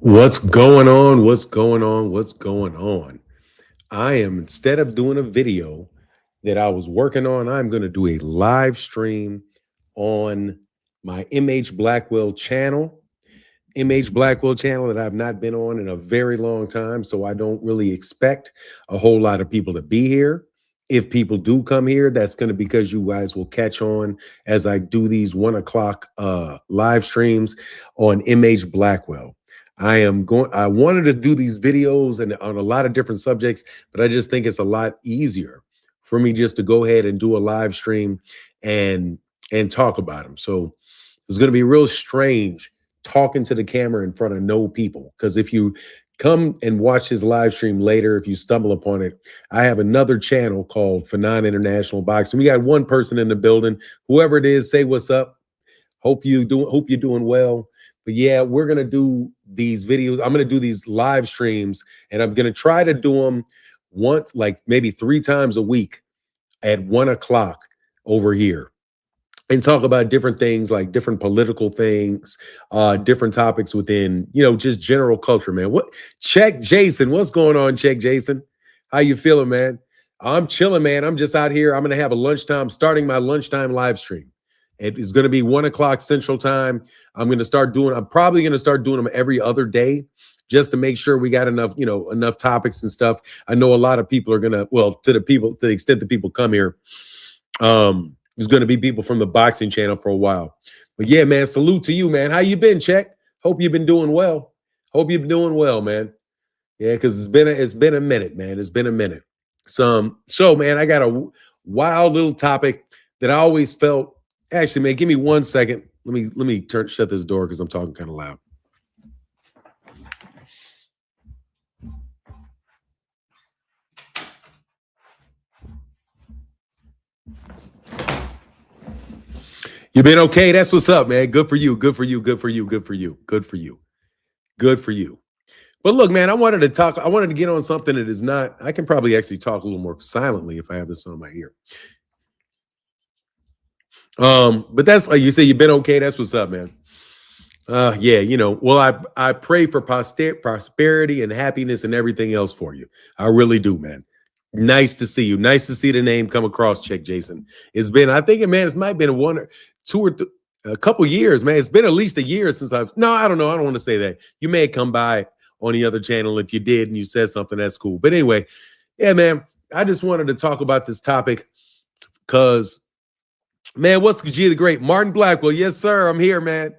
What's going on? What's going on? What's going on? I am, instead of doing a video that I was working on, I'm going to do a live stream on my MH Blackwell channel. MH Blackwell channel that I've not been on in a very long time. So I don't really expect a whole lot of people to be here. If people do come here, that's going to be because you guys will catch on as I do these 1 o'clock live streams on MH Blackwell. I wanted to do these videos and on a lot of different subjects, but I just think it's a lot easier for me just to go ahead and do a live stream and talk about them. So it's going to be real strange talking to the camera in front of no people. Because if you come and watch his live stream later, if you stumble upon it, I have another channel called Fanon International Boxing. We got one person in the building. Whoever it is, say what's up. Hope you're doing well. But yeah, we're gonna do these videos. I'm gonna do these live streams, and I'm gonna try to do them once, like maybe 3 times a week at 1 o'clock over here, and talk about different things, like different political things, different topics within, just general culture, man. What Check Jason, what's going on, Check Jason? How you feeling, man? I'm chilling, man. I'm just out here. I'm gonna have a lunchtime, starting my lunchtime live stream. It is going to be 1 o'clock Central Time. I'm probably going to start doing them every other day just to make sure we got enough topics and stuff. I know a lot of people are going to, to the extent that people come here, there's going to be people from the boxing channel for a while. But yeah, man, salute to you, man. How you been, Check? Hope you've been doing well. Hope you've been doing well, man. Yeah, because it's been a minute, man. It's been a minute. So man, I got a wild little topic that I always felt. Actually, man, give me 1 second. Let me shut this door because I'm talking kind of loud. You been okay? That's what's up, man. Good for you. Good for you. Good for you. Good for you. Good for you. Good for you. But look, man, I wanted to get on something that is not. I can probably actually talk a little more silently if I have this on my ear. But that's like you say, you've been okay. That's what's up, man. Yeah, well, I pray for prosperity and happiness and everything else for you. I really do, man. Nice to see you. Nice to see the name come across, Check Jason. It's been, I think, man, it might have been a couple years, man. It's been at least a year since I don't know. I don't want to say that. You may have come by on the other channel. If you did and you said something, that's cool. But anyway, yeah, man, I just wanted to talk about this topic because, man, what's G the Great? Martin Blackwell. Yes, sir. I'm here, man.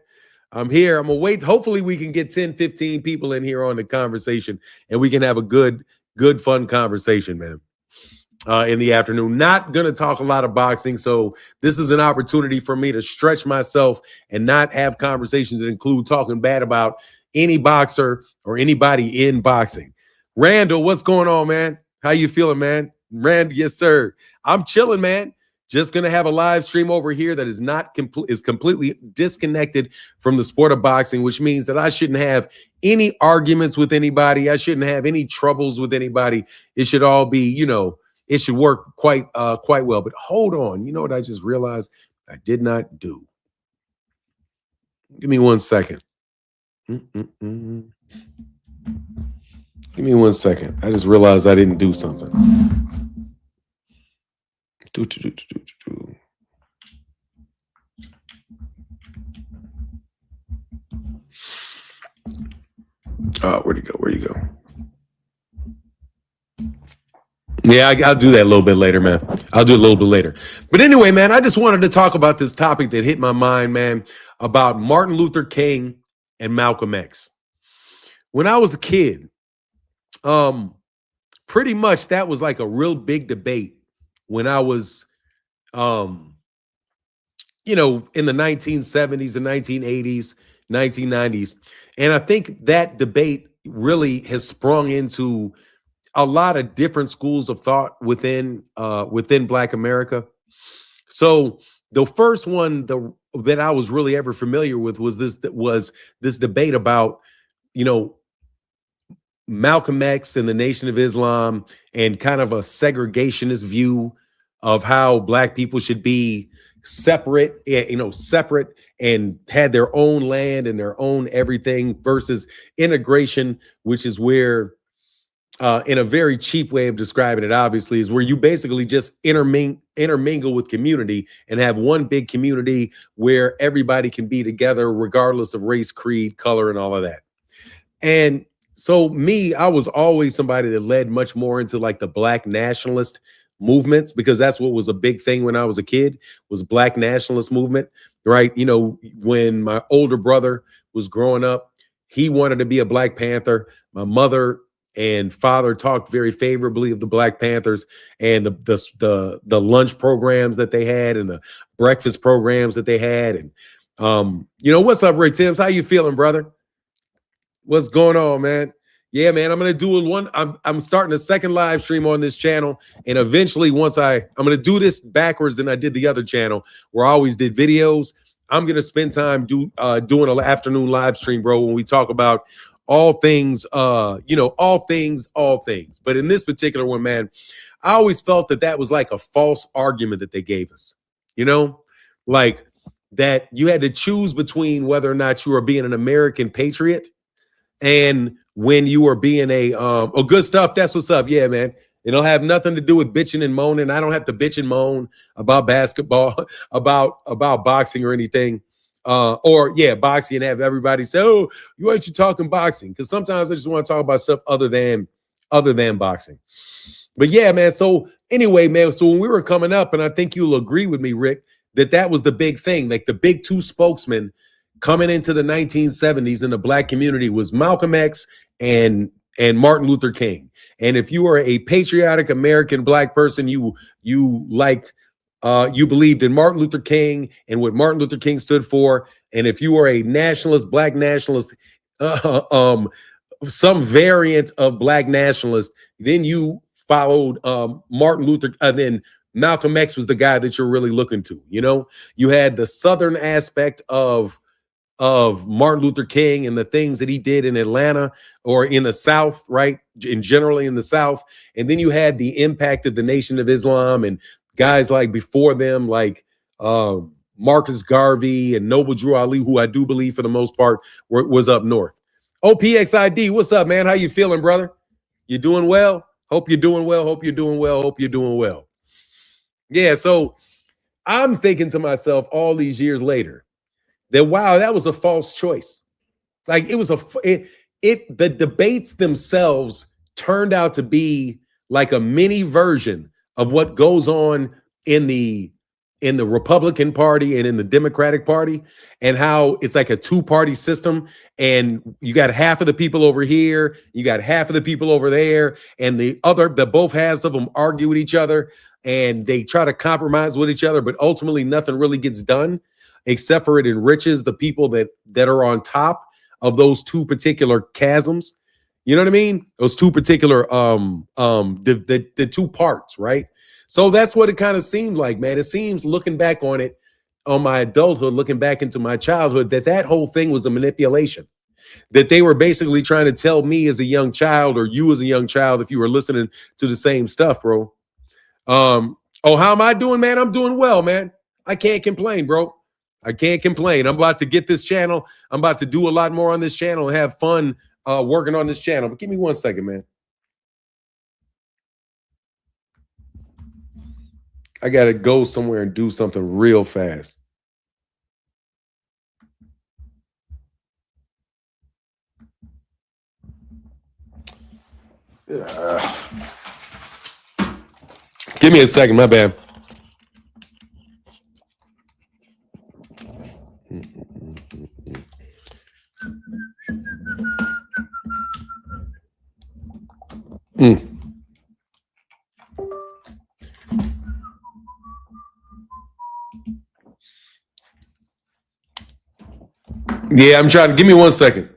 I'm here. I'm going to wait. Hopefully we can get 10, 15 people in here on the conversation and we can have a good, fun conversation, man, in the afternoon. Not going to talk a lot of boxing. So this is an opportunity for me to stretch myself and not have conversations that include talking bad about any boxer or anybody in boxing. Randall, what's going on, man? How you feeling, man? Rand, yes, sir. I'm chilling, man. Just going to have a live stream over here that is completely disconnected from the sport of boxing, which means that I shouldn't have any arguments with anybody. I shouldn't have any troubles with anybody. It should all be, it should work quite well. But hold on. You know what I just realized I did not do? Give me 1 second. Give me 1 second. I just realized I didn't do something. Oh, where'd he go? Where'd you go? Yeah, I'll do that a little bit later, man. I'll do it a little bit later. But anyway, man, I just wanted to talk about this topic that hit my mind, man, about Martin Luther King and Malcolm X. When I was a kid, pretty much that was like a real big debate when I was in the 1970s, the 1980s, 1990s. And I think that debate really has sprung into a lot of different schools of thought within Black America. So the first one that I was really ever familiar with was this debate about, Malcolm X and the Nation of Islam and kind of a segregationist view of how Black people should be separate, separate, and had their own land and their own everything, versus integration, which is where, in a very cheap way of describing it, obviously, is where you basically just intermingle with community and have one big community where everybody can be together regardless of race, creed, color, and all of that. And so me, I was always somebody that led much more into like the black nationalist movements, because that's what was a big thing when I was a kid, was black nationalist movement, right? When my older brother was growing up, he wanted to be a Black Panther. My mother and father talked very favorably of the Black Panthers and the lunch programs that they had and the breakfast programs that they had. And what's up, Ray Timms? How you feeling, brother? What's going on, man? Yeah, man. I'm gonna do one. I'm starting a second live stream on this channel, and eventually, I'm gonna do this backwards than I did the other channel, where I always did videos. I'm gonna spend time doing an afternoon live stream, bro, when we talk about all things, all things. But in this particular one, man, I always felt that was like a false argument that they gave us. Like that you had to choose between whether or not you were being an American patriot and when you are being good stuff. That's what's up. Yeah, man. It don't have nothing to do with bitching and moaning. I don't have to bitch and moan about basketball, about boxing or anything. Boxing, and have everybody say, "Oh, you ain't you talking boxing?" Because sometimes I just want to talk about stuff other than boxing. But yeah, man. So anyway, man. So when we were coming up, and I think you'll agree with me, Rick, that was the big thing. Like the big two spokesmen coming into the 1970s in the black community was Malcolm X and Martin Luther King. And if you were a patriotic American black person, you liked, you believed in Martin Luther King and what Martin Luther King stood for. And if you were a nationalist, black nationalist, some variant of black nationalist, then you followed Martin Luther. Then Malcolm X was the guy that you're really looking to. You had the Southern aspect of Martin Luther King and the things that he did in Atlanta or in the South, right? And generally in the South. And then you had the impact of the Nation of Islam and guys like before them, like Marcus Garvey and Noble Drew Ali, who I do believe for the most part was up north. OPXID, what's up, man? How you feeling, brother? You doing well? Hope you're doing well. Hope you're doing well. Hope you're doing well. Yeah, so I'm thinking to myself all these years later, that wow, that was a false choice. Like it was the debates themselves turned out to be like a mini version of what goes on in the Republican Party and in the Democratic Party, and how it's like a two-party system, and you got half of the people over here, you got half of the people over there, and the both halves of them argue with each other, and they try to compromise with each other, but ultimately nothing really gets done except for it enriches the people that are on top of those two particular chasms. You know what I mean? Those two particular the two parts, right? So that's what it kind of seemed like, man. It seems, looking back on it, on my adulthood, looking back into my childhood, that whole thing was a manipulation. That they were basically trying to tell me as a young child, or you as a young child, if you were listening to the same stuff, bro. Oh, how am I doing, man? I'm doing well, man. I can't complain, bro. I can't complain. I'm about to get this channel. I'm about to do a lot more on this channel and have fun working on this channel. But give me 1 second, man. I got to go somewhere and do something real fast. Give me a second, my bad. Yeah, I'm trying to, give me 1 second.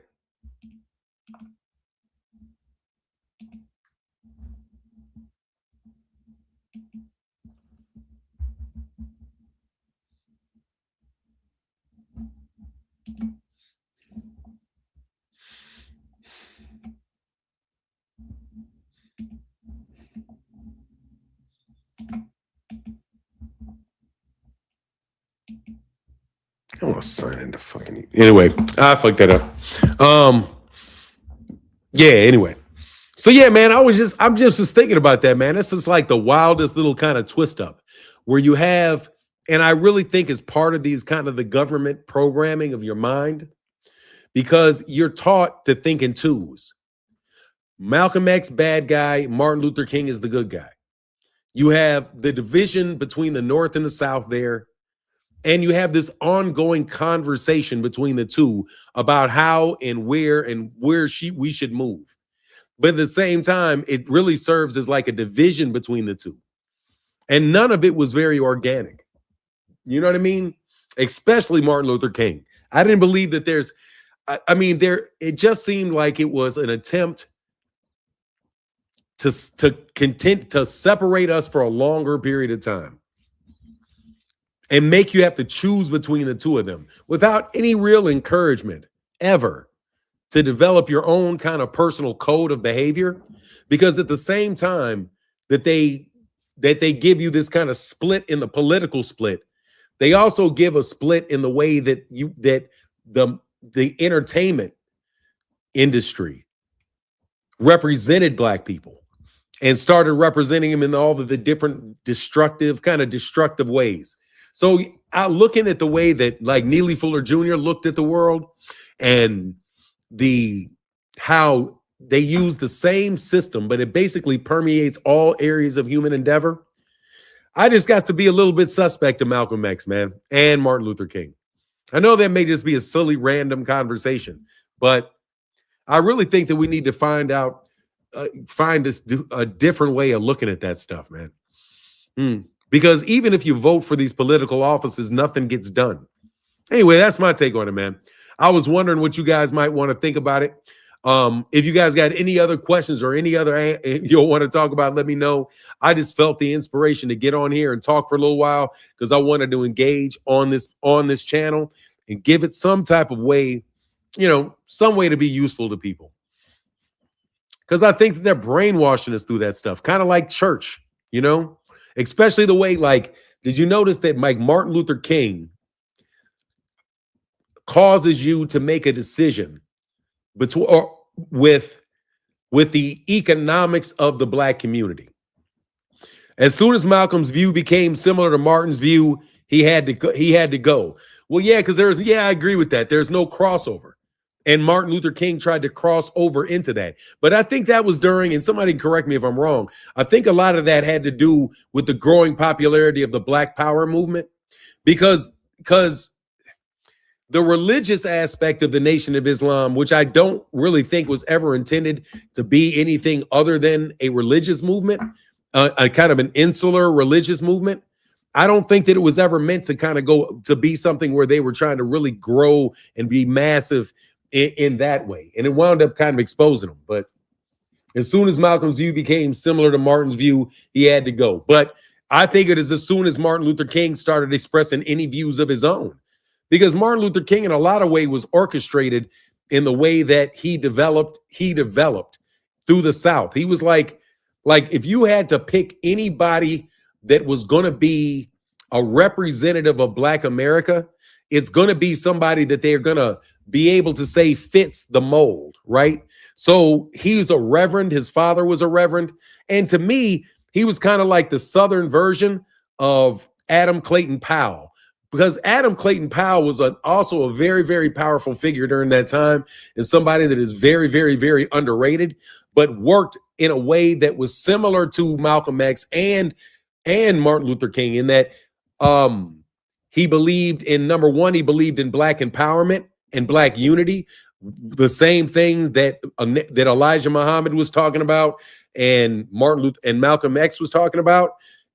was signing the fucking. Anyway, I fucked that up. Yeah. Anyway, so yeah, man, I'm just thinking about that, man. This is like the wildest little kind of twist up where you have, and I really think is part of these kind of the government programming of your mind, because you're taught to think in twos. Malcolm X, bad guy. Martin Luther King is the good guy. You have the division between the North and the South there. And you have this ongoing conversation between the two about how and where we should move. But at the same time, it really serves as like a division between the two. And none of it was very organic. You know what I mean? Especially Martin Luther King. I didn't believe that it just seemed like it was an attempt to separate us for a longer period of time and make you have to choose between the two of them without any real encouragement ever to develop your own kind of personal code of behavior. Because at the same time that they give you this kind of split in the political split, they also give a split in the way that the entertainment industry represented Black people and started representing them in all of the different destructive ways. So looking at the way that like Neely Fuller Jr. looked at the world and how they use the same system, but it basically permeates all areas of human endeavor. I just got to be a little bit suspect to Malcolm X, man, and Martin Luther King. I know that may just be a silly, random conversation, but I really think that we need to find a different way of looking at that stuff, man. Because even if you vote for these political offices, nothing gets done. Anyway, that's my take on it, man. I was wondering what you guys might want to think about it. If you guys got any other questions or any other you'll want to talk about, let me know. I just felt the inspiration to get on here and talk for a little while because I wanted to engage on this channel and give it some type of way, some way to be useful to people. Because I think that they're brainwashing us through that stuff, kind of like church, especially the way, like, did you notice that Martin Luther King causes you to make a decision with the economics of the Black community? As soon as Malcolm's view became similar to Martin's view, he had to go. Well, yeah, because I agree with that. There's no crossover. And Martin Luther King tried to cross over into that. But I think that was during, and somebody can correct me if I'm wrong, I think a lot of that had to do with the growing popularity of the Black Power movement, because the religious aspect of the Nation of Islam, which I don't really think was ever intended to be anything other than a religious movement, a kind of an insular religious movement. I don't think that it was ever meant to kind of go to be something where they were trying to really grow and be massive in that way. And it wound up kind of exposing them. But as soon as Malcolm's view became similar to Martin's view, he had to go. But I think it is as soon as Martin Luther King started expressing any views of his own. Because Martin Luther King, in a lot of ways, was orchestrated in the way that he developed through the South. He was like if you had to pick anybody that was going to be a representative of Black America, it's going to be somebody that they're going to be able to say fits the mold, right? So he's a reverend. His father was a reverend. And to me, he was kind of like the Southern version of Adam Clayton Powell. Because Adam Clayton Powell was also a very, very powerful figure during that time, and somebody that is very, very, very underrated, but worked in a way that was similar to Malcolm X and Martin Luther King, in that he believed in, number one, he believed in Black empowerment and Black unity, the same thing that Elijah Muhammad was talking about and Martin Luther and Malcolm X was talking about,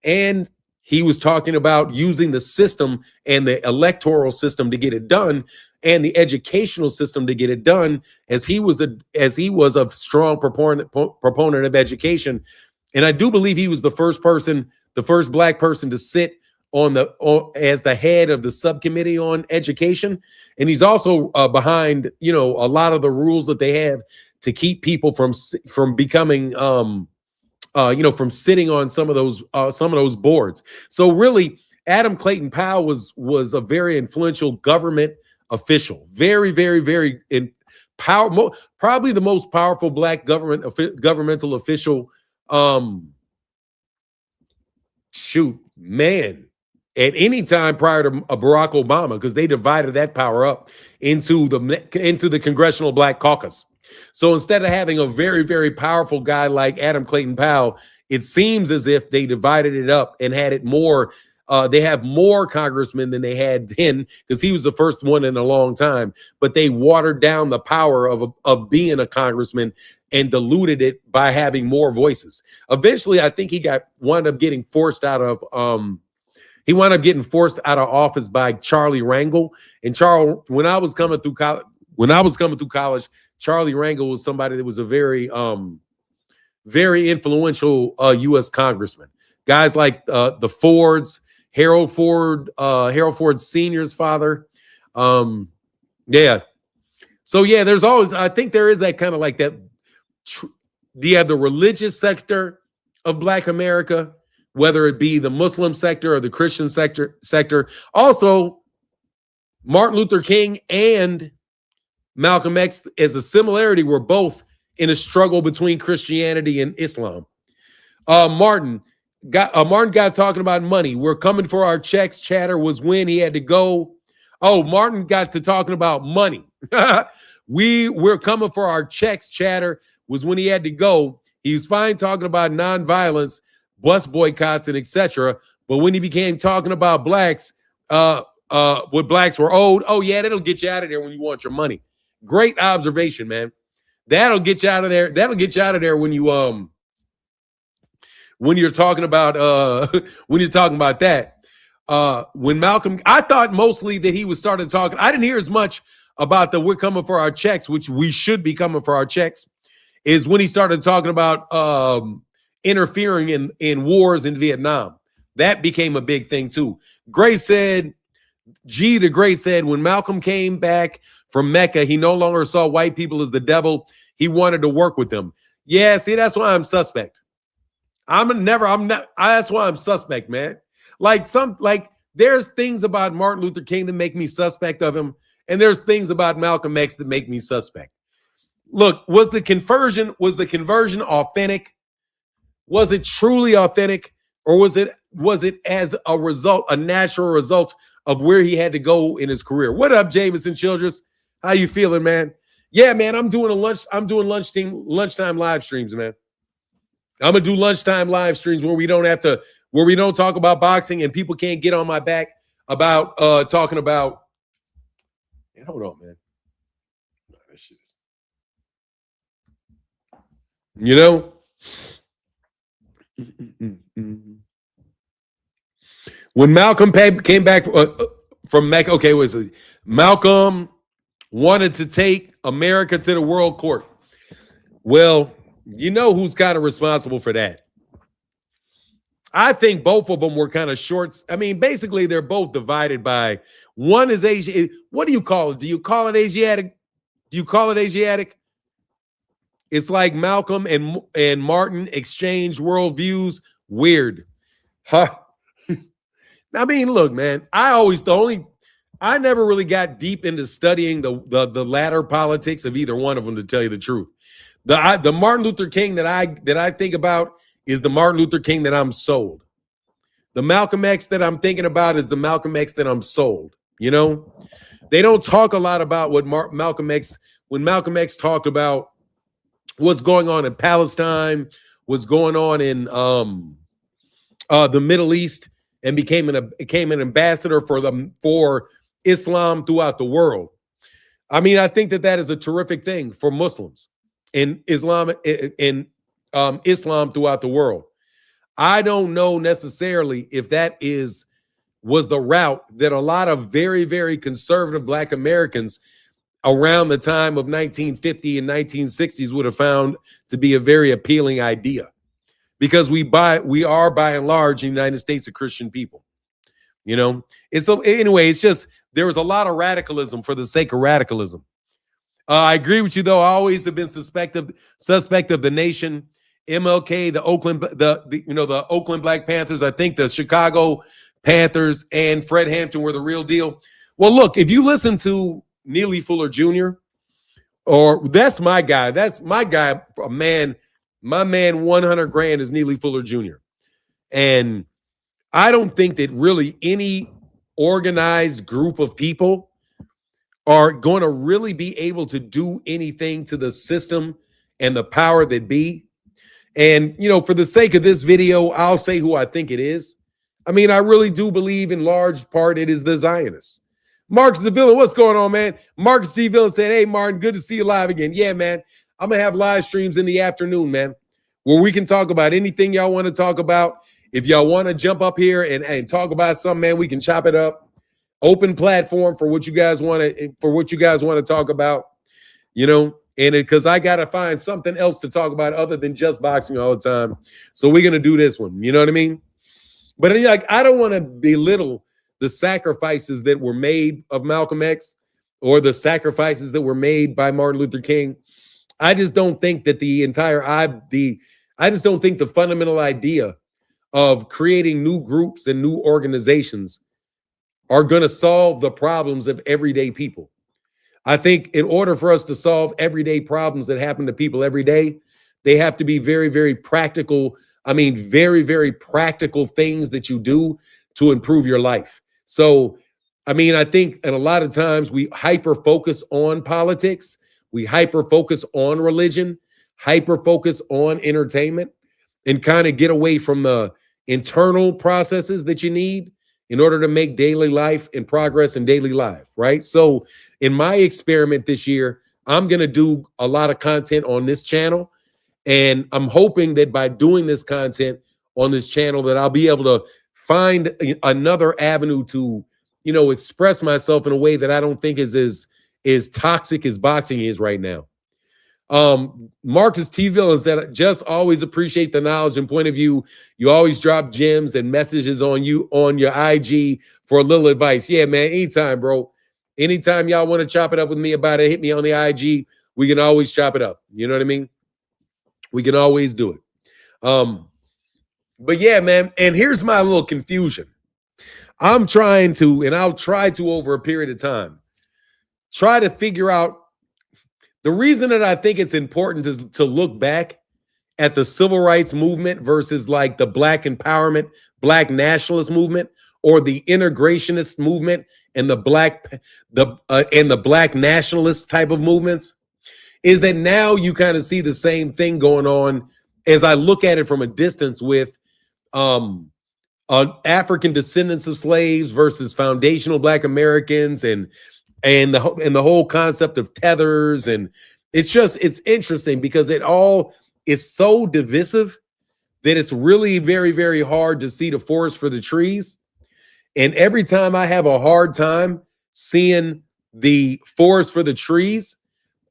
and he was talking about using the system and the electoral system to get it done, and the educational system to get it done, as he was a strong proponent of education. And I do believe he was the first Black person to sit as the head of the subcommittee on education. And he's also behind, a lot of the rules that they have to keep people from becoming from sitting on some of those boards. So really, Adam Clayton Powell was a very influential government official, very, very, very in power, probably the most powerful black governmental official. Shoot, man, at any time prior to Barack Obama, because they divided that power up into the Congressional Black Caucus. So instead of having a very, very powerful guy like Adam Clayton Powell, it seems as if they divided it up and had it more. They have more congressmen than they had then, because he was the first one in a long time. But they watered down the power of being a congressman and diluted it by having more voices. Eventually, I think he wound up getting forced out of office by Charlie Rangel. And when I was coming through college, Charlie Rangel was somebody that was a very very influential U.S. congressman. Guys like the Fords, Harold Ford Sr.'s father. Yeah. So yeah, there's always, I think there is that kind of like that. You have the religious sector of Black America, whether it be the Muslim sector or the Christian sector. Also, Martin Luther King and Malcolm X, as a similarity, were both in a struggle between Christianity and Islam. Martin got talking about money. We're coming for our checks. Chatter was when he had to go. Oh, Martin got to talking about money. We're coming for our checks. Chatter was when he had to go. He was fine talking about nonviolence, bus boycotts, and etc. But when he began talking about blacks, what blacks were owed, oh yeah, that'll get you out of there when you want your money. Great observation, man. That'll get you out of there. That'll get you out of there when you're talking about that. When Malcolm, I thought mostly that he was starting talking. I didn't hear as much about the we're coming for our checks, which we should be coming for our checks, is when he started talking about interfering in wars in Vietnam. That became a big thing too. Gray said, G the Gray said, when Malcolm came back from Mecca, he no longer saw white people as the devil. He wanted to work with them. Yeah, see, that's why I'm suspect. That's why I'm suspect, man. Like there's things about Martin Luther King that make me suspect of him, and there's things about Malcolm X that make me suspect. Look, was the conversion authentic? Was it truly authentic, or was it as a result, a natural result of where he had to go in his career? What up, Jameson Childress? How you feeling, man? Yeah, man, I'm doing lunchtime live streams, man. I'm gonna do lunchtime live streams where we don't talk about boxing and people can't get on my back about talking about. Man, hold on, man. No, that shit is, you know. When Malcolm came back from Mecca, okay, Malcolm wanted to take America to the world court. Well, you know who's kind of responsible for that. I think both of them were kind of shorts. I mean, basically, they're both divided by, one is Asian. What do you call it? Do you call it Asiatic? It's like Malcolm and Martin exchanged worldviews. Weird. Huh. I mean, look, man, I never really got deep into studying the latter politics of either one of them, to tell you the truth. The Martin Luther King that I think about is the Martin Luther King that I'm sold. The Malcolm X that I'm thinking about is the Malcolm X that I'm sold. You know, they don't talk a lot about what Malcolm X talked about what's going on in Palestine, what's going on in the Middle East, and became an ambassador for Islam throughout the world. I mean, I think that is a terrific thing for Muslims and Islam throughout the world. I don't know necessarily if that was the route that a lot of very, very conservative Black Americans around the time of 1950 and 1960s would have found to be a very appealing idea, because we are by and large in the United States a Christian people. You know, it's just there was a lot of radicalism for the sake of radicalism. I agree with you, though. I always have been suspect of the nation. MLK, the Oakland Black Panthers. I think the Chicago Panthers and Fred Hampton were the real deal. Well, look, if you listen to Neely Fuller Jr., or that's my guy, a man, my man 100 grand is Neely Fuller Jr. And I don't think that really any organized group of people are going to really be able to do anything to the system and the power that be. And, you know, for the sake of this video, I'll say who I think it is. I mean, I really do believe in large part it is the Zionists. Marcus the Villain, what's going on, man? Marcus the Villain said, hey, Martin, good to see you live again. Yeah, man, I'm going to have live streams in the afternoon, man, where we can talk about anything y'all want to talk about. If y'all want to jump up here and talk about something, man, we can chop it up. Open platform for what you guys want to talk about, you know, and because I got to find something else to talk about other than just boxing all the time. So we're going to do this one. You know what I mean? But like, I don't want to belittle the sacrifices that were made of Malcolm X or the sacrifices that were made by Martin Luther King. I just don't think that I just don't think the fundamental idea of creating new groups and new organizations are going to solve the problems of everyday people. I think in order for us to solve everyday problems that happen to people every day, they have to be very, very practical. I mean, very, very practical things that you do to improve your life. So, I mean, I think, and a lot of times we hyper focus on politics, we hyper focus on religion, hyper focus on entertainment, and kind of get away from the internal processes that you need in order to make daily life and progress in daily life, right? So in my experiment this year, I'm going to do a lot of content on this channel. And I'm hoping that by doing this content on this channel that I'll be able to find another avenue to, you know, express myself in a way that I don't think is as toxic as boxing is right now. Marcus T. Villain said, just always appreciate the knowledge and point of view. You always drop gems and messages on your IG for a little advice. Yeah, man, anytime, bro. Anytime y'all want to chop it up with me about it, hit me on the IG. We can always chop it up. You know what I mean? We can always do it. But yeah, man, and here's my little confusion. I'm trying to, and I'll try to over a period of time, try to figure out the reason that I think it's important is to look back at the civil rights movement versus like the Black empowerment, Black nationalist movement, or the integrationist movement and the Black nationalist type of movements, is that now you kind of see the same thing going on as I look at it from a distance with African descendants of slaves versus foundational Black Americans and the whole concept of tethers. And it's interesting because it all is so divisive that it's really very, very hard to see the forest for the trees. And every time I have a hard time seeing the forest for the trees,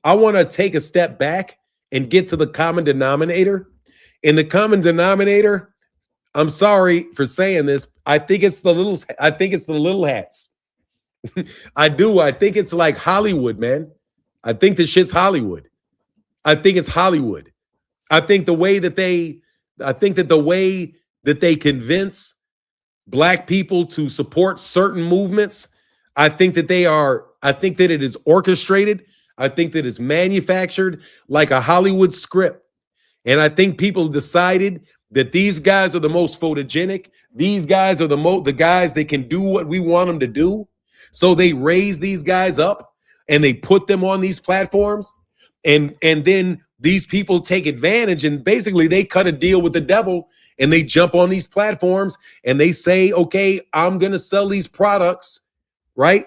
I want to take a step back and get to the common denominator. And the common denominator, I'm sorry for saying this, I think it's the little hats. I do. I think it's like Hollywood, man. I think this shit's Hollywood. I think it's Hollywood. I think the way that they convince Black people to support certain movements, I think that it is orchestrated. I think that it's manufactured like a Hollywood script. And I think people decided that these guys are the most photogenic. These guys are the guys that can do what we want them to do. So they raise these guys up and they put them on these platforms. And then these people take advantage and basically they cut a deal with the devil and they jump on these platforms and they say, okay, I'm going to sell these products, right?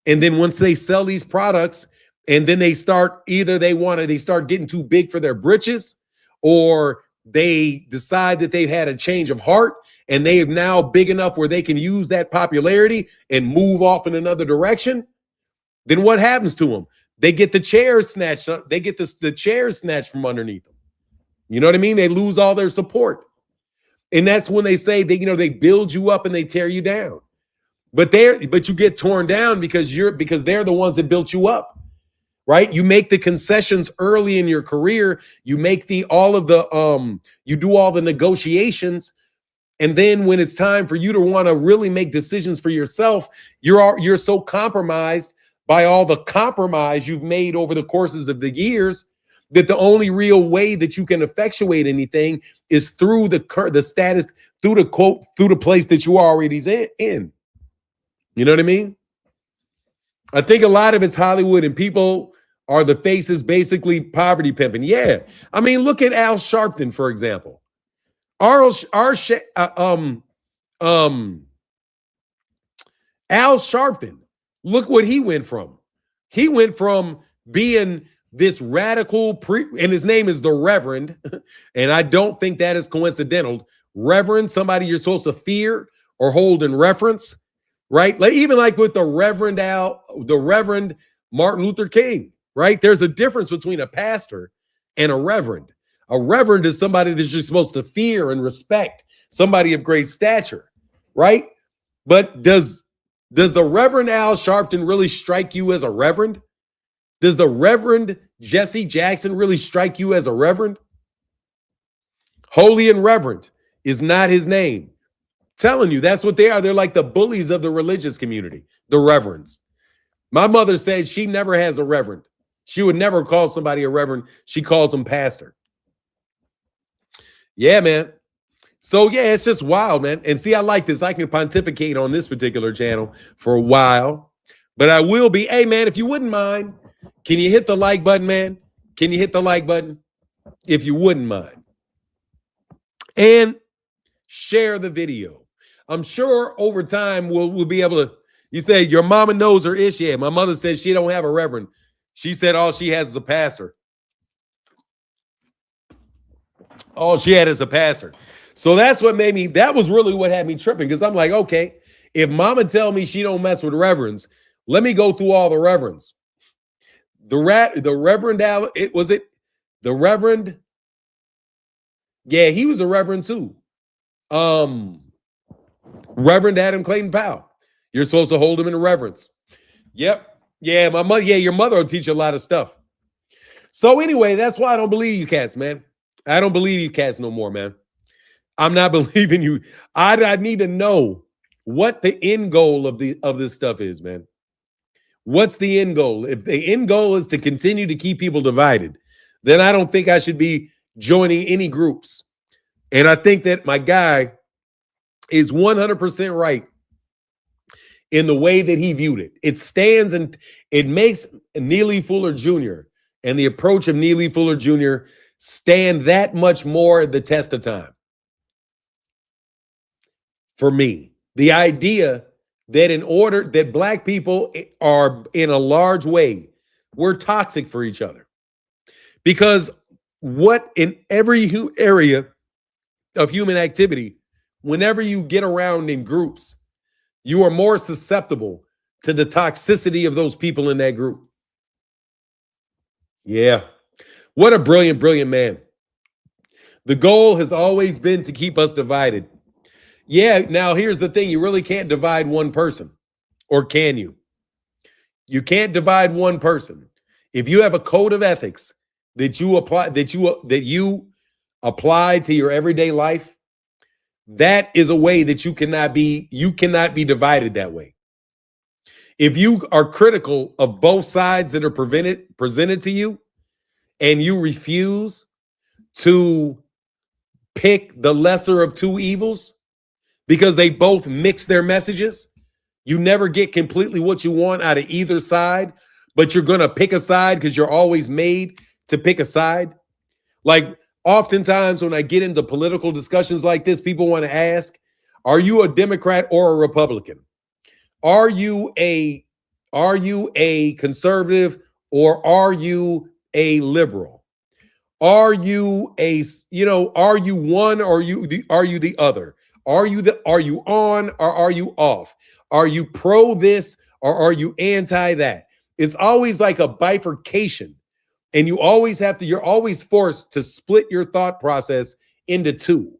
And then once they sell these products and then they start getting too big for their britches, or they decide that they've had a change of heart and they are now big enough where they can use that popularity and move off in another direction, then what happens to them? They get the chairs snatched up. They get the chairs snatched from underneath them. You know what I mean? They lose all their support. And that's when they say they build you up and they tear you down. But you get torn down because they're the ones that built you up. Right? You make the concessions early in your career. You make you do all the negotiations And then when it's time for you to want to really make decisions for yourself, you're so compromised by all the compromise you've made over the courses of the years that the only real way that you can effectuate anything is through the status, through the quote, through the place that you already in. You know what I mean? I think a lot of it's Hollywood, and people are the faces basically poverty pimping. Yeah. I mean, look at Al Sharpton, for example. Al Sharpton, look what he went from. He went from being this radical and his name is the Reverend, and I don't think that is coincidental. Reverend, somebody you're supposed to fear or hold in reference, right? Like even like with the Reverend Martin Luther King, right? There's a difference between a pastor and a reverend. A reverend is somebody that you're supposed to fear and respect, somebody of great stature, right? But does the Reverend Al Sharpton really strike you as a reverend? Does the Reverend Jesse Jackson really strike you as a reverend? Holy and Reverend is not his name. Telling you, that's what they are. They're like the bullies of the religious community, the reverends. My mother said she never has a reverend. She would never call somebody a reverend. She calls them pastor. Yeah, man. So, yeah, it's just wild, man. And see, I like this. I can pontificate on this particular channel for a while. But I will be, hey, man, if you wouldn't mind, can you hit the like button, man? Can you hit the like button? If you wouldn't mind. And share the video. I'm sure over time we'll be able to, you say your mama knows her ish. Yeah, my mother said she don't have a reverend. She said all she has is a pastor. All she had is a pastor. So that's what made me, that was really what had me tripping, because I'm like, okay, if mama tell me she don't mess with reverends, let me go through all the reverends. The Reverend Al, the Reverend? Yeah, he was a reverend too. Reverend Adam Clayton Powell. You're supposed to hold him in reverence. Yep. Yeah, my mother. Yeah, your mother will teach you a lot of stuff. So anyway, that's why I don't believe you cats, man. I don't believe you cats no more, man. I'm not believing you. I need to know what the end goal of this stuff is, man. What's the end goal? If the end goal is to continue to keep people divided, then I don't think I should be joining any groups. And I think that my guy is 100% right in the way that he viewed it. It stands and it makes Neely Fuller Jr. and the approach of Neely Fuller Jr. stand that much more the test of time. For me, the idea that in order that black people are in a large way, we're toxic for each other. Because what in every area of human activity, whenever you get around in groups, you are more susceptible to the toxicity of those people in that group. Yeah. What a brilliant, brilliant man. The goal has always been to keep us divided. Yeah, now here's the thing. You really can't divide one person. Or can you? You can't divide one person. If you have a code of ethics that you apply to your everyday life, that is a way that you cannot be divided that way. If you are critical of both sides that are presented to you, and you refuse to pick the lesser of two evils because they both mix their messages, you never get completely what you want out of either side, but you're going to pick a side because you're always made to pick a side. Like oftentimes when I get into political discussions like this, people want to ask, are you a Democrat or a Republican? Are you a conservative or are you a liberal? Are you are you one or are you the other? Are you on or are you off? Are you pro this or are you anti that? It's always like a bifurcation. And you're always forced to split your thought process into two.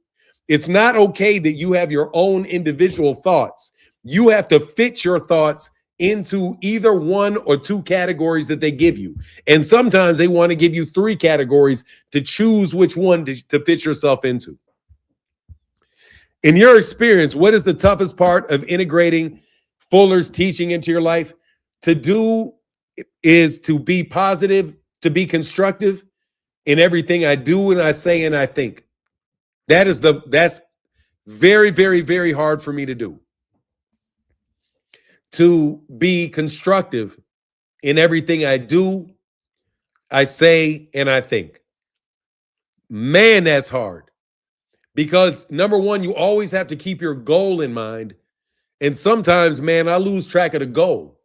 It's not okay that you have your own individual thoughts. You have to fit your thoughts into either one or two categories that they give you. And sometimes they want to give you three categories to choose which one to fit yourself into. In your experience, what is the toughest part of integrating Fuller's teaching into your life? To do is to be positive, to be constructive in everything I do and I say and I think. That's very, very, very hard for me to do. To be constructive in everything I do, I say, and I think. Man, that's hard. Because number one, you always have to keep your goal in mind. And sometimes, man, I lose track of the goal.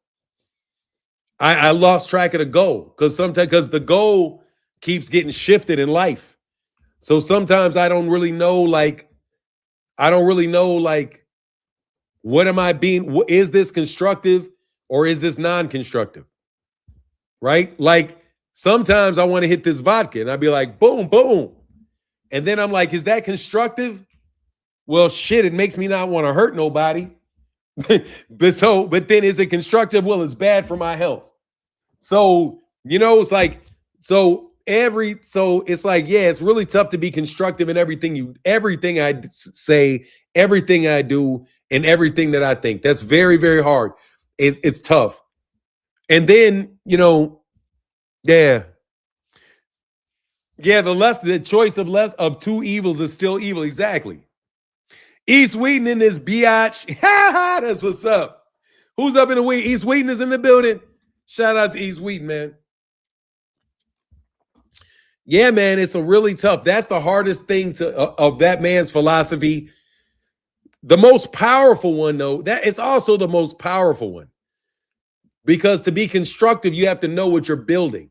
I lost track of the goal because the goal keeps getting shifted in life. So sometimes I don't really know, like, what am I being? Is this constructive or is this non-constructive? Right? Like sometimes I want to hit this vodka and I'd be like, boom, boom. And then I'm like, is that constructive? Well, shit, it makes me not want to hurt nobody. but then is it constructive? Well, it's bad for my health. So, it's like, it's like, yeah, it's really tough to be constructive in everything I say, everything I do, and everything that I think. That's very, very hard. It's tough. And then, yeah, the choice of two evils is still evil. Exactly. East Wheaton in this biatch. That's what's up. Who's up in the week? East Wheaton is in the building. Shout out to East Wheaton, man. Yeah, man, it's a really tough. That's the hardest thing of that man's philosophy. The most powerful one, though, that is also the most powerful one. Because to be constructive, you have to know what you're building.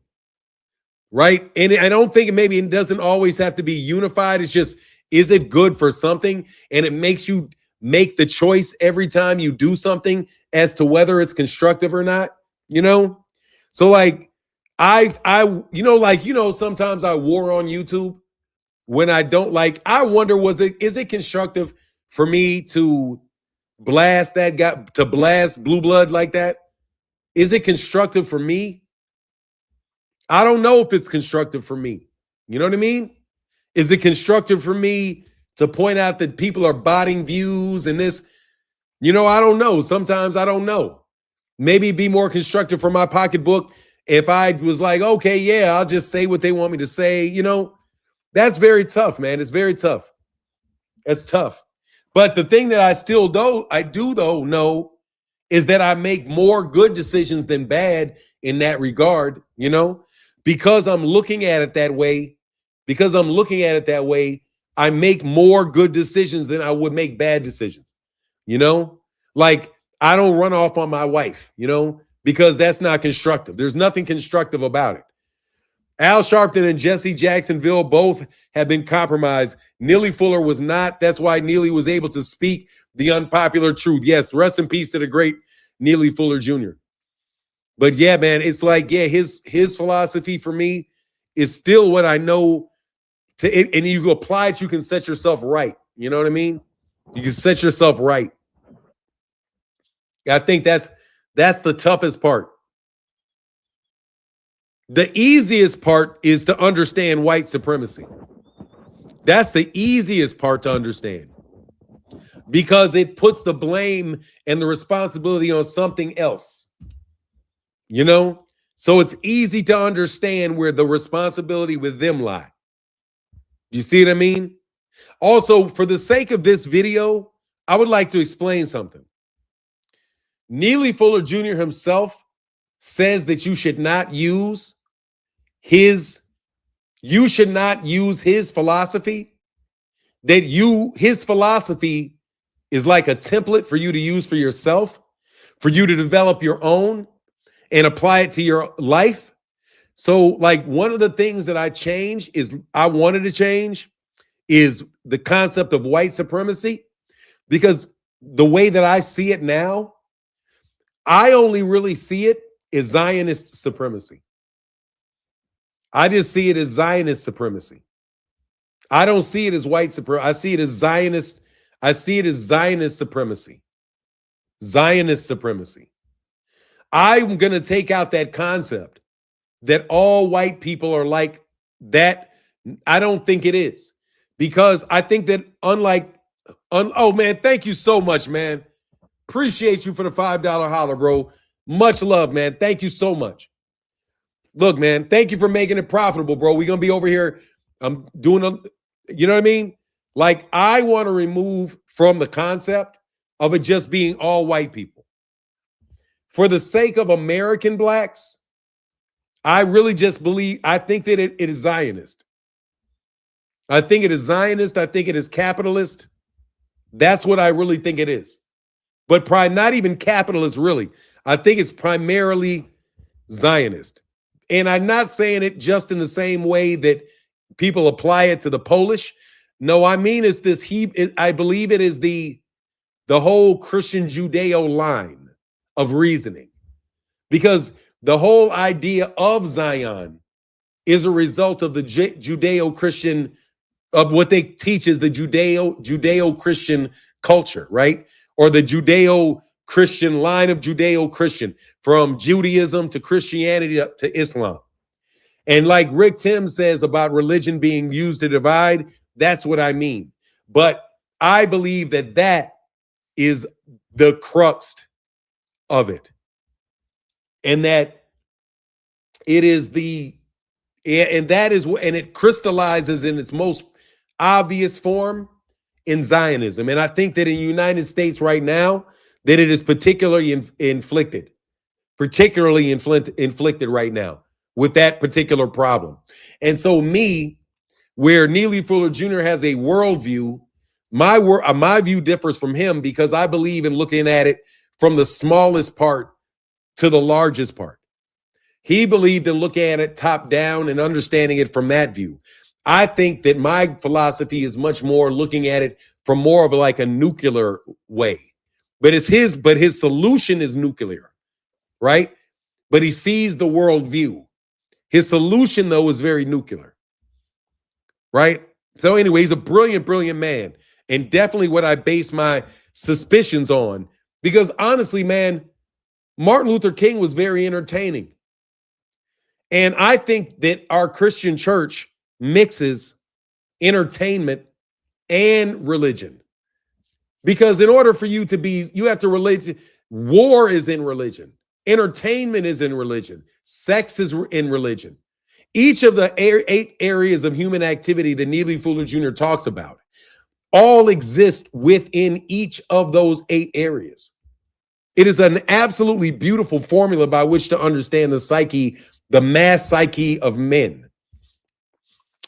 Right? And I don't think it doesn't always have to be unified. It's just, is it good for something? And it makes you make the choice every time you do something as to whether it's constructive or not, So like sometimes I war on YouTube when I don't like, I wonder, is it constructive for me to blast that guy, to blast Blue Blood like that? Is it constructive for me? I don't know if it's constructive for me. You know what I mean? Is it constructive for me to point out that people are botting views and this? I don't know. Sometimes I don't know. Maybe it'd be more constructive for my pocketbook if I was like, okay, yeah, I'll just say what they want me to say. That's very tough, man. It's very tough. It's tough. But the thing that I do know is that I make more good decisions than bad in that regard, because I'm looking at it that way. I make more good decisions than I would make bad decisions. Like I don't run off on my wife, because that's not constructive. There's nothing constructive about it. Al Sharpton and Jesse Jacksonville both have been compromised. Neely Fuller was not. That's why Neely was able to speak the unpopular truth. Yes, rest in peace to the great Neely Fuller Jr. But yeah, man, it's like, yeah, his philosophy for me is still what I know and you apply it, you can set yourself right. You know what I mean? You can set yourself right. I think that's the toughest part. The easiest part is to understand white supremacy. That's the easiest part to understand because it puts the blame and the responsibility on something else. So it's easy to understand where the responsibility with them lie. You see what I mean? Also, for the sake of this video, I would like to explain something. Neely Fuller Jr. himself says that you should not use his philosophy, his philosophy is like a template for you to use for yourself, for you to develop your own and apply it to your life. So like one of the things that I wanted to change is the concept of white supremacy, because the way that I see it now, I only really see it as Zionist supremacy. I just see it as Zionist supremacy. I don't see it as white supremacy. I see it as Zionist. I see it as Zionist supremacy. Zionist supremacy. I'm going to take out that concept that all white people are like that. I don't think it is, because I think that unlike Oh, man, thank you so much, man. Appreciate you for the $5 holler, bro. Much love, man. Thank you so much. Look, man, thank you for making it profitable, bro. We're going to be over here doing you know what I mean? Like, I want to remove from the concept of it just being all white people. For the sake of American blacks, I really just believe, I think that it is Zionist. I think it is Zionist. I think it is capitalist. That's what I really think it is. But probably not even capitalist, really. I think it's primarily Zionist. And I'm not saying it just in the same way that people apply it to the Polish. No, I mean it's this. I believe it is the whole Christian Judeo line of reasoning, because the whole idea of Zion is a result of the Judeo-Christian, of what they teach is the Judeo-Christian culture, right? Or the Judeo-Christian line of Judeo-Christian, from Judaism to Christianity to Islam. And like Rick Tim says about religion being used to divide, that's what I mean. But I believe that that is the crux of it. And that it is and it crystallizes in its most obvious form in Zionism. And I think that in the United States right now, that it is particularly inflicted right now with that particular problem. And so where Neely Fuller Jr. has a worldview, my view differs from him, because I believe in looking at it from the smallest part to the largest part. He believed in looking at it top down and understanding it from that view. I think that my philosophy is much more looking at it from more of like a nuclear way. But his solution is nuclear, right? But he sees the worldview. His solution, though, is very nuclear, right? So anyway, he's a brilliant, brilliant man, and definitely what I base my suspicions on, because honestly, man, Martin Luther King was very entertaining. And I think that our Christian church mixes entertainment and religion. Because in order for you to be, you have to relate to, war is in religion. Entertainment is in religion. Sex is in religion. Each of the 8 areas of human activity that Neely Fuller Jr. talks about all exist within each of those 8 areas. It is an absolutely beautiful formula by which to understand the psyche, the mass psyche of men.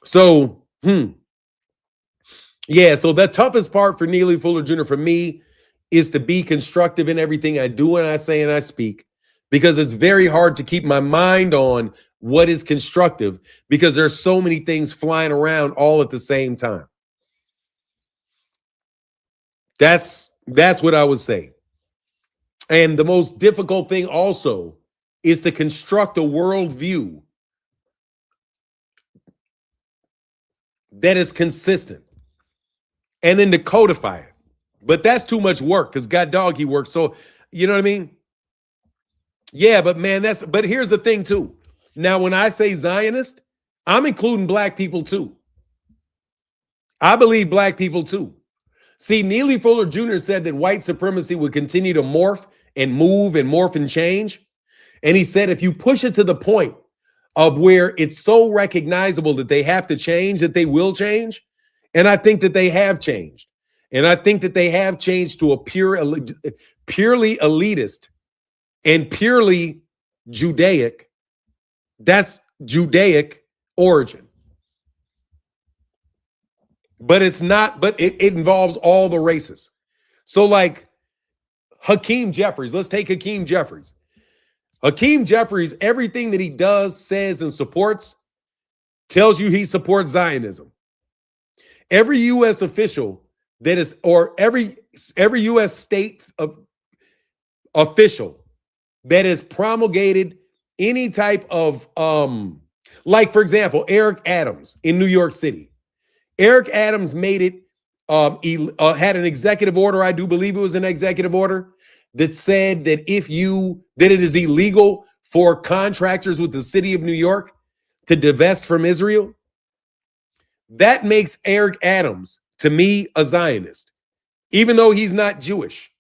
So, yeah, so the toughest part for Neely Fuller Jr. for me is to be constructive in everything I do and I say and I speak, because it's very hard to keep my mind on what is constructive, because there's so many things flying around all at the same time. That's what I would say. And the most difficult thing also is to construct a worldview that is consistent and then to codify it. But that's too much work, because God dog, he works. So, you know what I mean? Yeah, but man, but here's the thing too. Now, when I say Zionist, I'm including black people too. I believe black people too. See, Neely Fuller Jr. said that white supremacy would continue to morph and move and morph and change. And he said, if you push it to the point of where it's so recognizable that they have to change, that they will change. And I think that they have changed. And I think that they have changed to a purely elitist and purely Judaic. That's Judaic origin. But it's not, but it involves all the races. So like Hakeem Jeffries, let's take Hakeem Jeffries. Hakeem Jeffries, everything that he does, says, and supports tells you he supports Zionism. Every U.S. official that is, or every U.S. state official that has promulgated any type of, like, for example, Eric Adams in New York City. Eric Adams made it, had an executive order, I do believe it was an executive order, that said that that it is illegal for contractors with the city of New York to divest from Israel. That makes Eric Adams, to me, a Zionist. even though he's not Jewish,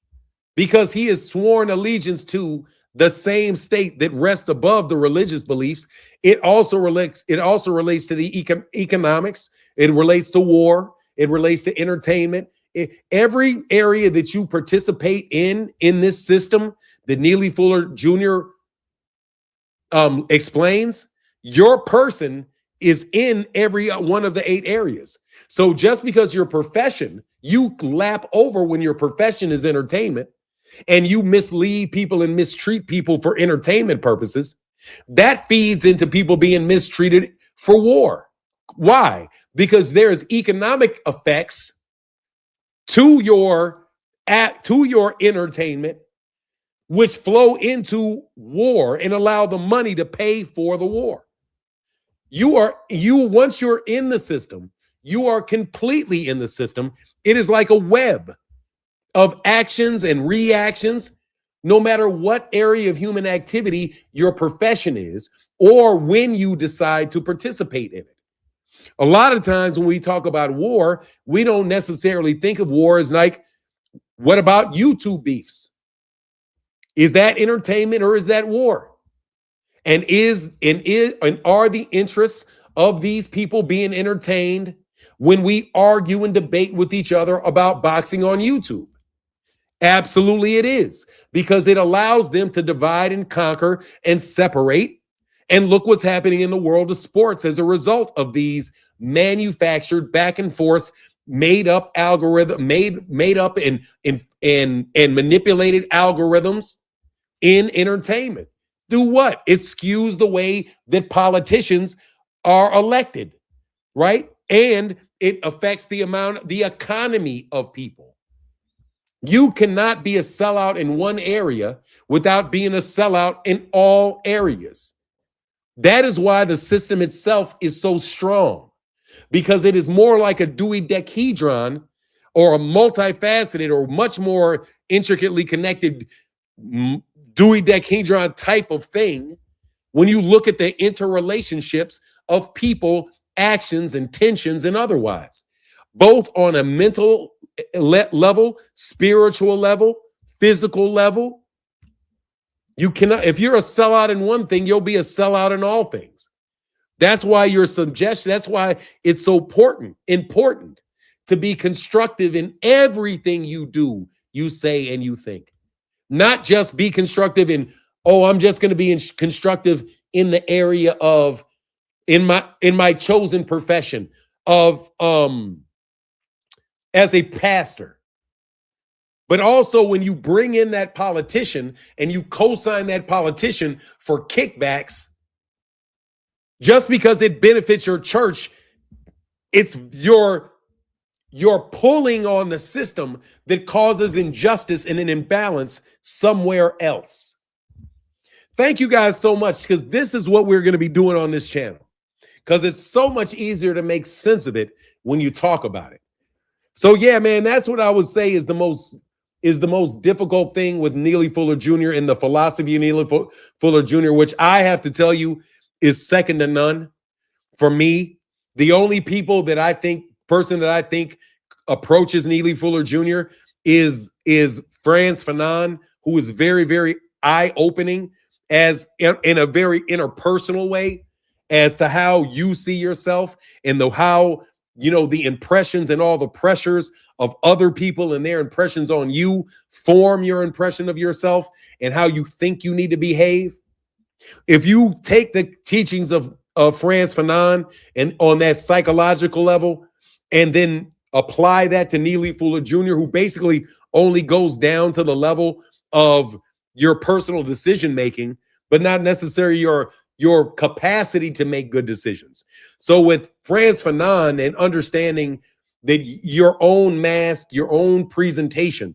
because he has sworn allegiance to the same state that rests above the religious beliefs. It also relates to the economics. It relates to war. It relates to entertainment. Every area that you participate in this system that Neely Fuller Jr. Explains, your person is in every one of the 8 areas. So just because your profession, you lap over when your profession is entertainment, and you mislead people and mistreat people for entertainment purposes, that feeds into people being mistreated for war. Why? Because there's economic effects to your entertainment, which flow into war and allow the money to pay for the war. Once you're in the system, you are completely in the system. It is like a web of actions and reactions, no matter what area of human activity your profession is, or when you decide to participate in it. A lot of times when we talk about war, we don't necessarily think of war as like, what about YouTube beefs? Is that entertainment or is that war? And are the interests of these people being entertained when we argue and debate with each other about boxing on YouTube? Absolutely it is, because it allows them to divide and conquer and separate. And look what's happening in the world of sports as a result of these manufactured back and forth, made up algorithm, made up and manipulated algorithms in entertainment. Do what? It skews the way that politicians are elected, right? And it affects the economy of people. You cannot be a sellout in one area without being a sellout in all areas. That is why the system itself is so strong, because it is more like a dodecahedron or a multifaceted or much more intricately connected dodecahedron type of thing when you look at the interrelationships of people, actions, and tensions and otherwise, both on a mental level, spiritual level, physical level. You cannot, if you're a sellout in one thing, you'll be a sellout in all things. That's why your suggestion, that's why it's so important to be constructive in everything you do, you say, and you think. Not just be constructive in, I'm just going to be constructive in the area of, in my chosen profession of, as a pastor. But also when you bring in that politician and you co-sign that politician for kickbacks, just because it benefits your church, it's you're pulling on the system that causes injustice and an imbalance somewhere else. Thank you guys so much, because this is what we're going to be doing on this channel, because it's so much easier to make sense of it when you talk about it. So yeah, man, that's what I would say is the most difficult thing with Neely Fuller Jr. and the philosophy of Neely Fuller Jr., which I have to tell you is second to none. For me, the only person that I think approaches Neely Fuller Jr. is Frantz Fanon, who is very, very eye-opening as in a very interpersonal way as to how you see yourself and how the impressions and all the pressures of other people and their impressions on you form your impression of yourself and how you think you need to behave. If you take the teachings of Frantz Fanon and on that psychological level, and then apply that to Neely Fuller Jr., who basically only goes down to the level of your personal decision making, but not necessarily your capacity to make good decisions. So with Frantz Fanon and understanding that your own mask, your own presentation,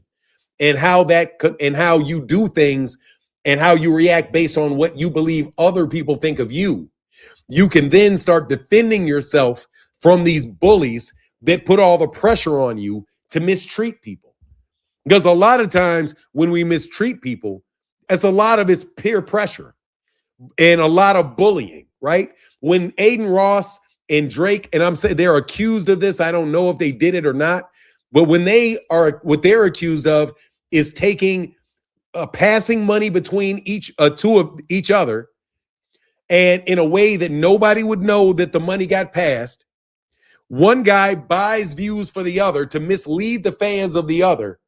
and how you do things and how you react based on what you believe other people think of you, you can then start defending yourself from these bullies that put all the pressure on you to mistreat people. Because a lot of times when we mistreat people, it's a lot of it's peer pressure and a lot of bullying, right? When Aiden Ross and Drake, and I'm saying they're accused of this, I don't know if they did it or not, But when they are, what they're accused of is taking, passing money between two of each other, and in a way that nobody would know that the money got passed. One guy buys views for the other to mislead the fans of the other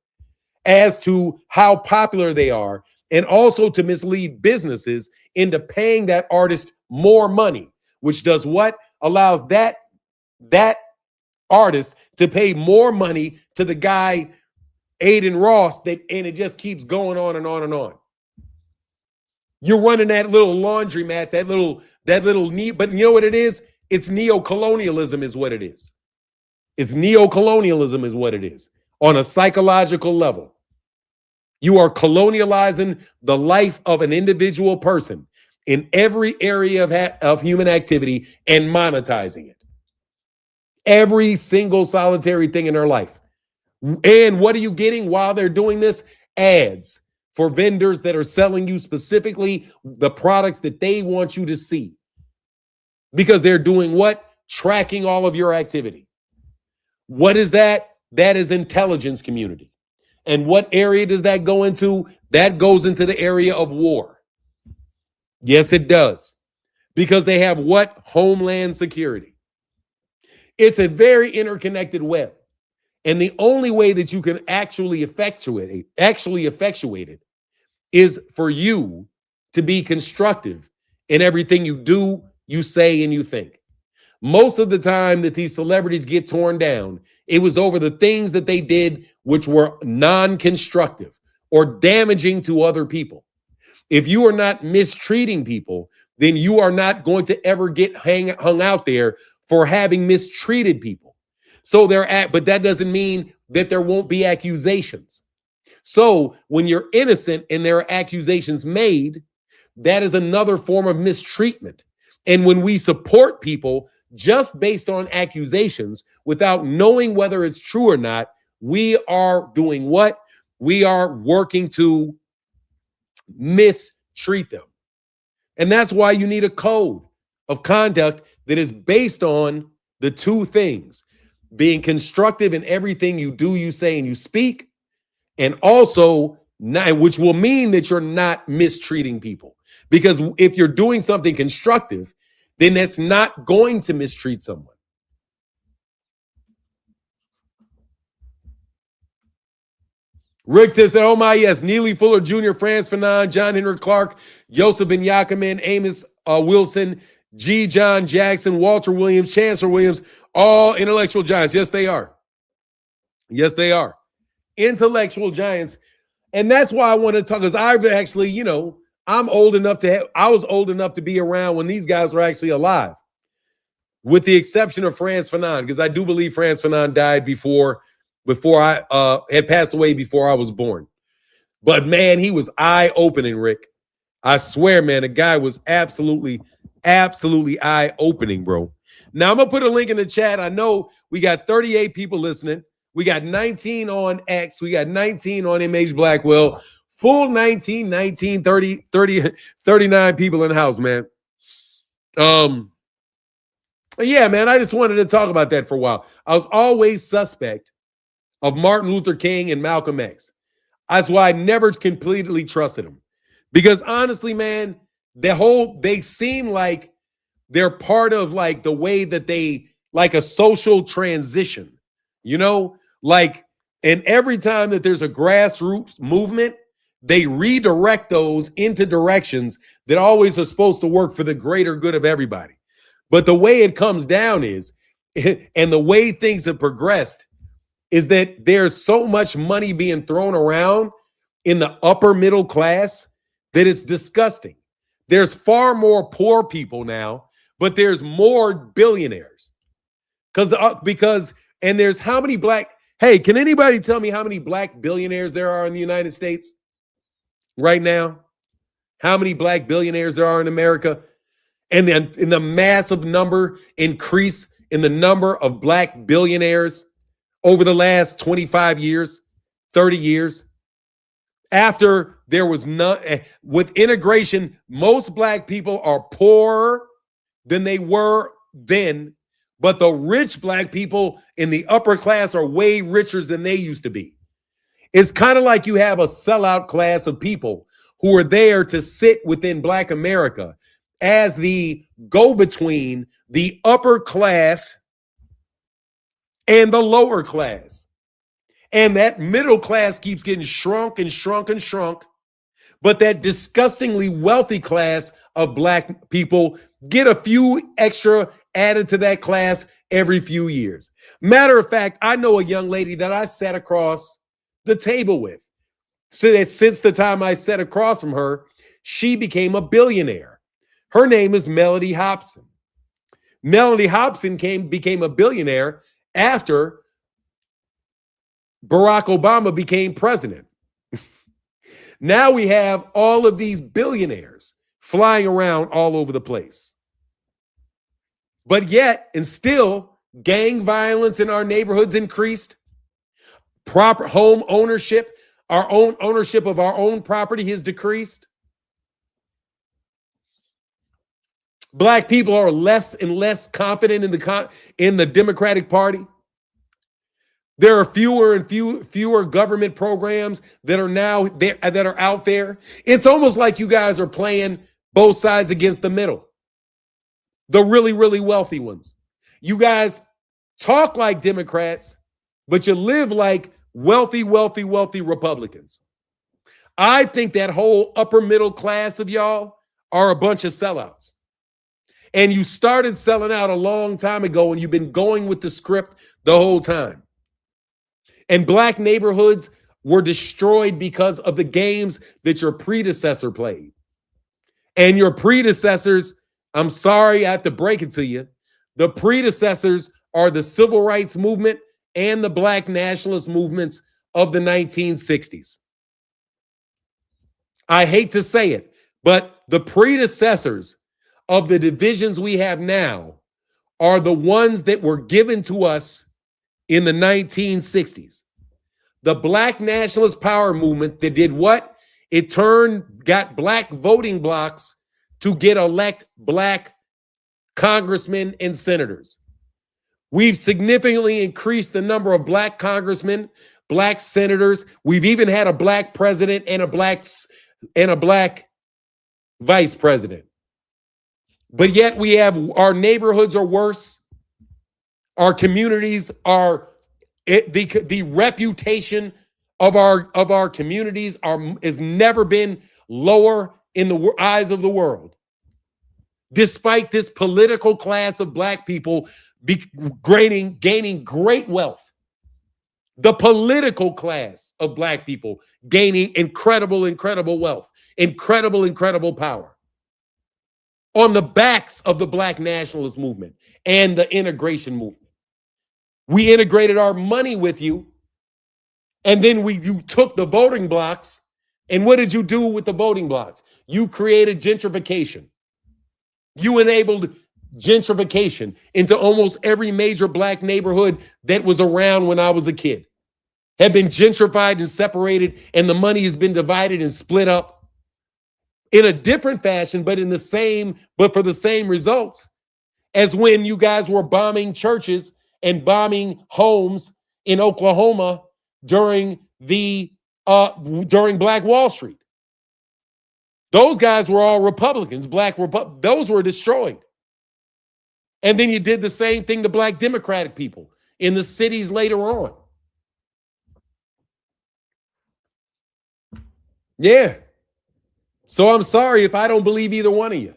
as to how popular they are, and also to mislead businesses into paying that artist more money, which does what? Allows that artist to pay more money to the guy, Aiden Ross, and it just keeps going on and on and on. You're running that little laundromat, that little but you know what it is? It's neo-colonialism is what it is. It's neo-colonialism is what it is on a psychological level. You are colonializing the life of an individual person in every area of human activity and monetizing it. Every single solitary thing in their life. And what are you getting while they're doing this? Ads for vendors that are selling you specifically the products that they want you to see. Because they're doing what? Tracking all of your activity. What is that? That is intelligence community. And what area does that go into? That goes into the area of war. Yes, it does. Because they have what? Homeland security. It's a very interconnected web. And the only way that you can actually effectuate it is for you to be constructive in everything you do, you say, and you think. Most of the time that these celebrities get torn down, it was over the things that they did which were non-constructive or damaging to other people. If you are not mistreating people, then you are not going to ever get hung out there for having mistreated people. But that doesn't mean that there won't be accusations. So when you're innocent and there are accusations made, that is another form of mistreatment. And when we support people just based on accusations without knowing whether it's true or not, we are doing what? We are working to mistreat them. And that's why you need a code of conduct that is based on the two things: being constructive in everything you do, you say, and you speak, and also not, which will mean that you're not mistreating people. Because if you're doing something constructive, then that's not going to mistreat someone. Rick says, oh my, yes, Neely Fuller Jr., Franz Fanon, John Henrik Clark, Joseph Ben Yakimin, Amos Wilson, G. John Jackson, Walter Williams, Chancellor Williams, all intellectual giants. Yes, they are. Yes, they are. Intellectual giants. And that's why I want to talk, because I've actually, I was old enough to be around when these guys were actually alive, with the exception of Franz Fanon, because I do believe Franz Fanon died before I had passed away before I was born. But man, he was eye-opening, Rick. I swear, man, the guy was absolutely eye-opening, bro. Now, I'm going to put a link in the chat. I know we got 38 people listening. We got 19 on X. We got 19 on MH Blackwell. Full 19, 30, 39 people in the house, man. Yeah, man, I just wanted to talk about that for a while. I was always suspect of Martin Luther King and Malcolm X. That's why I never completely trusted them. Because honestly, man, they seem like they're part of like the way that they, like a social transition, and every time that there's a grassroots movement, they redirect those into directions that always are supposed to work for the greater good of everybody. But the way it comes down is, and the way things have progressed, is that there's so much money being thrown around in the upper middle class that it's disgusting. There's far more poor people now, but there's more billionaires. And there's how many hey, can anybody tell me how many black billionaires there are in the United States right now? How many black billionaires there are in America? And then in the massive increase in the number of black billionaires over the last 25 years, 30 years. After there was none, with integration, most black people are poorer than they were then But the rich black people in the upper class are way richer than they used to be. It's kind of like you have a sellout class of people who are there to sit within Black America as the go-between the upper class and the lower class. And that middle class keeps getting shrunk and shrunk and shrunk. But that disgustingly wealthy class of black people get a few extra added to that class every few years. Matter of fact, I know a young lady that I sat across the table with. So that since the time I sat across from her, she became a billionaire. Her name is Melody Hobson. Melody Hobson became a billionaire after Barack Obama became president. Now we have all of these billionaires flying around all over the place. But yet, and still, gang violence in our neighborhoods increased. Proper home ownership, our own ownership of our own property has decreased. Black people are less and less confident in the Democratic Party. There are fewer and fewer government programs that are now there, that are out there. It's almost like you guys are playing both sides against the middle. The really, really wealthy ones. You guys talk like Democrats, but you live like wealthy Republicans. I think that whole upper middle class of y'all are a bunch of sellouts. And you started selling out a long time ago, and you've been going with the script the whole time. And black neighborhoods were destroyed because of the games that your predecessor played. And your predecessors, I'm sorry, I have to break it to you, the predecessors are the civil rights movement and the black nationalist movements of the 1960s. I hate to say it, but the predecessors of the divisions we have now are the ones that were given to us in the 1960s. The black nationalist power movement that did what? It got black voting blocks to elect black congressmen and senators. We've significantly increased the number of black congressmen, black senators. We've even had a black president and a black vice president. But yet we have our neighborhoods are worse. Our communities are the reputation of our communities has never been lower in the eyes of the world. Despite this political class of black people gaining great wealth, the political class of black people gaining incredible wealth, incredible power on the backs of the black nationalist movement and the integration movement. We integrated our money with you, and then you took the voting blocks, and what did you do with the voting blocks? You created gentrification. You enabled gentrification into almost every major black neighborhood that was around when I was a kid. Have been gentrified and separated, and the money has been divided and split up in a different fashion, but for the same results as when you guys were bombing churches and bombing homes in Oklahoma during Black Wall Street. Those guys were all Republicans, those were destroyed. And then you did the same thing to black Democratic people in the cities later on. Yeah. So I'm sorry if I don't believe either one of you.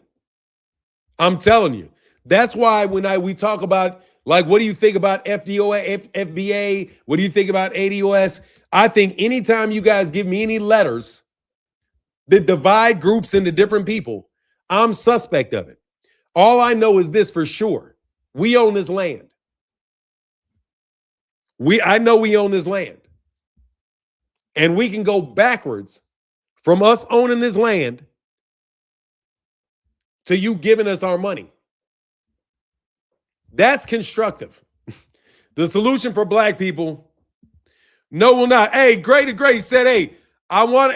I'm telling you. That's why when we talk about, like, what do you think about FBA? What do you think about ADOS? I think anytime you guys give me any letters that divide groups into different people, I'm suspect of it. All I know is this for sure. We own this land. I know we own this land. And we can go backwards from us owning this land to you giving us our money. That's constructive. The solution for black people, no, will not. Hey, Great said, hey, I want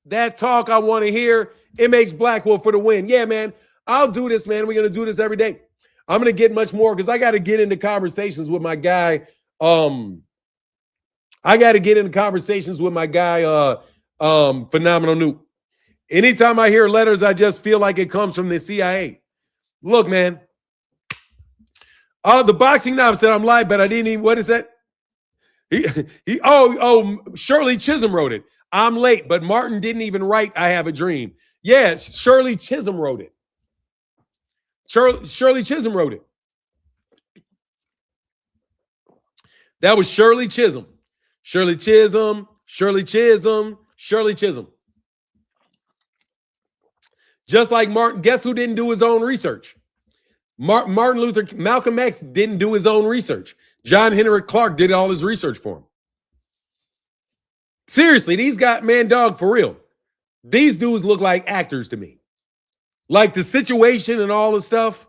that talk I want to hear. It makes Blackwell for the win. Yeah, man, I'll do this, man. We're going to do this every day. I'm going to get much more because I got to get into conversations with my guy. Phenomenal Nuke. Anytime I hear letters, I just feel like it comes from the CIA. Look, man. The boxing novice said I'm live, but I didn't even, what is that? Shirley Chisholm wrote it. I'm late, but Martin didn't even write I Have a Dream. Yeah, Shirley Chisholm wrote it. Shirley Chisholm wrote it. That was Shirley Chisholm. Shirley Chisholm. Just like Martin, guess who didn't do his own research? Malcolm X didn't do his own research. John Henrik Clark did all his research for him. Seriously, these guys, man, dog, for real. These dudes look like actors to me. Like the situation and all the stuff.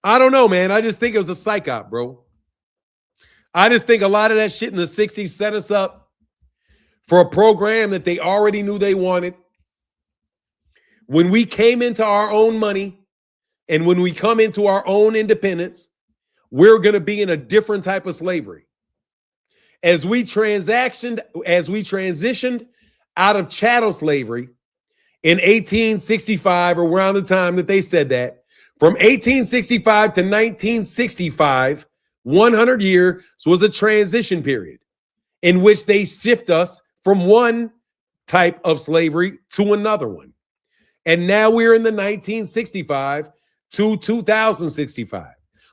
I don't know, man. I just think it was a psych op, bro. I just think a lot of that shit in the 60s set us up for a program that they already knew they wanted. When we came into our own money and when we come into our own independence, we're going to be in a different type of slavery. As we transitioned out of chattel slavery in 1865, or around the time that they said that, from 1865 to 1965, 100 years was a transition period in which they shift us from one type of slavery to another one. And now we're in the 1965 to 2065.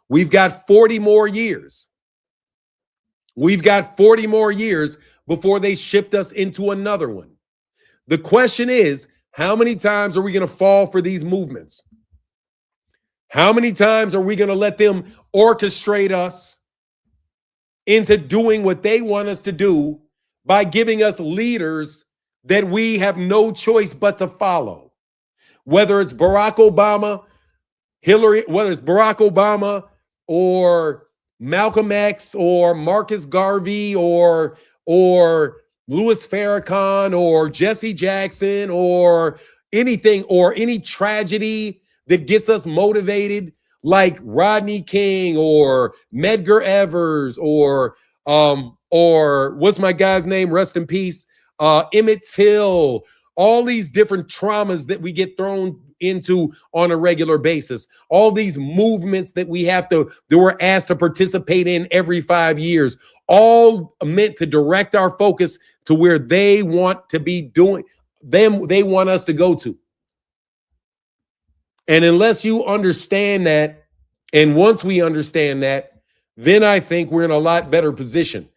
We've got 40 more years. We've got 40 more years before they shift us into another one. The question is, how many times are we going to fall for these movements? How many times are we going to let them orchestrate us into doing what they want us to do by giving us leaders that we have no choice but to follow? Whether it's Barack Obama, or Malcolm X or Marcus Garvey or Louis Farrakhan or Jesse Jackson or anything, or any tragedy that gets us motivated, like Rodney King or Medgar Evers or what's my guy's name? Rest in peace. Emmett Till. All these different traumas that we get thrown into on a regular basis. All these movements that we're asked to participate in every 5 years, all meant to direct our focus to where they want to be doing, they want us to go to. And unless you understand that, and once we understand that, then I think we're in a lot better position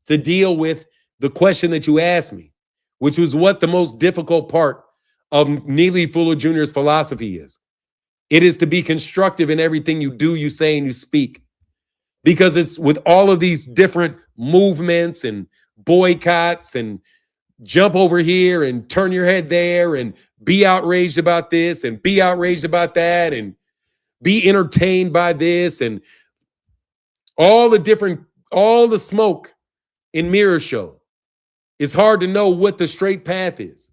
to deal with the question that you asked me, which was what the most difficult part of Neely Fuller Jr.'s philosophy is. It is to be constructive in everything you do, you say, and you speak. Because it's with all of these different movements and boycotts and jump over here and turn your head there and be outraged about this and be outraged about that and be entertained by this and all the smoke in mirror show. It's hard to know what the straight path is.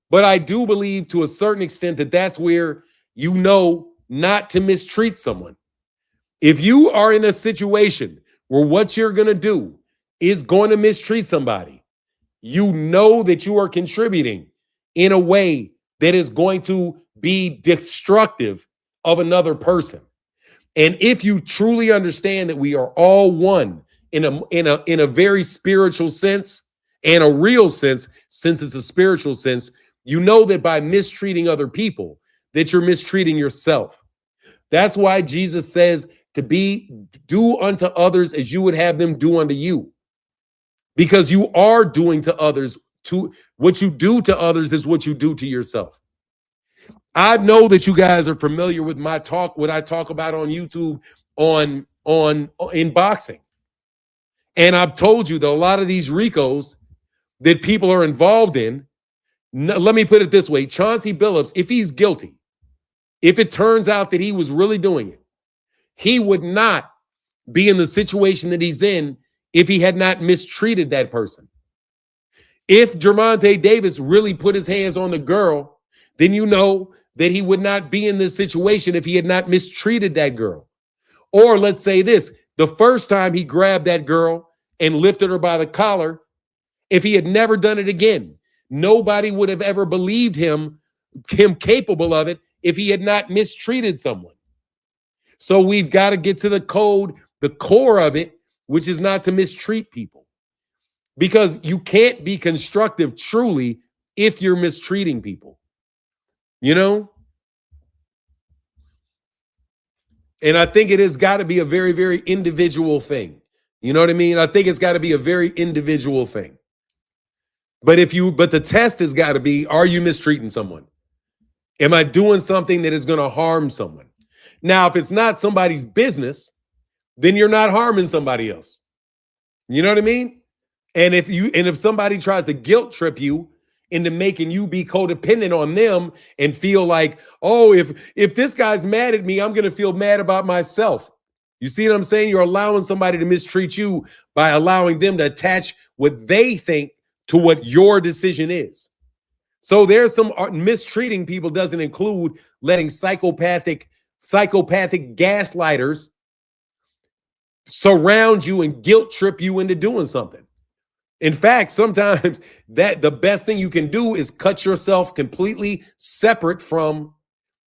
But I do believe to a certain extent that that's where you know not to mistreat someone. If you are in a situation where what you're going to do is going to mistreat somebody, you know that you are contributing in a way that is going to be destructive of another person. And if you truly understand that we are all one in a very spiritual sense and a real sense, since it's a spiritual sense, you know that by mistreating other people, that you're mistreating yourself. That's why Jesus says to do unto others as you would have them do unto you. Because you are doing to others, what you do to others is what you do to yourself. I know that you guys are familiar with my talk, what I talk about on YouTube in boxing. And I've told you that a lot of these RICOs that people are involved in, let me put it this way, Chauncey Billups, if he's guilty, if it turns out that he was really doing it, he would not be in the situation that he's in if he had not mistreated that person. If Gervonta Davis really put his hands on the girl, then you know that he would not be in this situation if he had not mistreated that girl. Or let's say this, the first time he grabbed that girl and lifted her by the collar, if he had never done it again, nobody would have ever believed him capable of it if he had not mistreated someone. So we've got to get to the code, the core of it, which is not to mistreat people. Because you can't be constructive truly if you're mistreating people. You know? And I think it has got to be a very, very individual thing. You know what I mean? I think it's got to be a very individual thing. But the test has got to be, are you mistreating someone? Am I doing something that is going to harm someone? Now, if it's not somebody's business, then you're not harming somebody else. You know what I mean? And if somebody tries to guilt trip you into making you be codependent on them and feel like, oh, if this guy's mad at me, I'm going to feel mad about myself. You see what I'm saying? You're allowing somebody to mistreat you by allowing them to attach what they think to what your decision is. So there's some mistreating people doesn't include letting psychopathic gaslighters surround you and guilt trip you into doing something. In fact, sometimes the best thing you can do is cut yourself completely separate from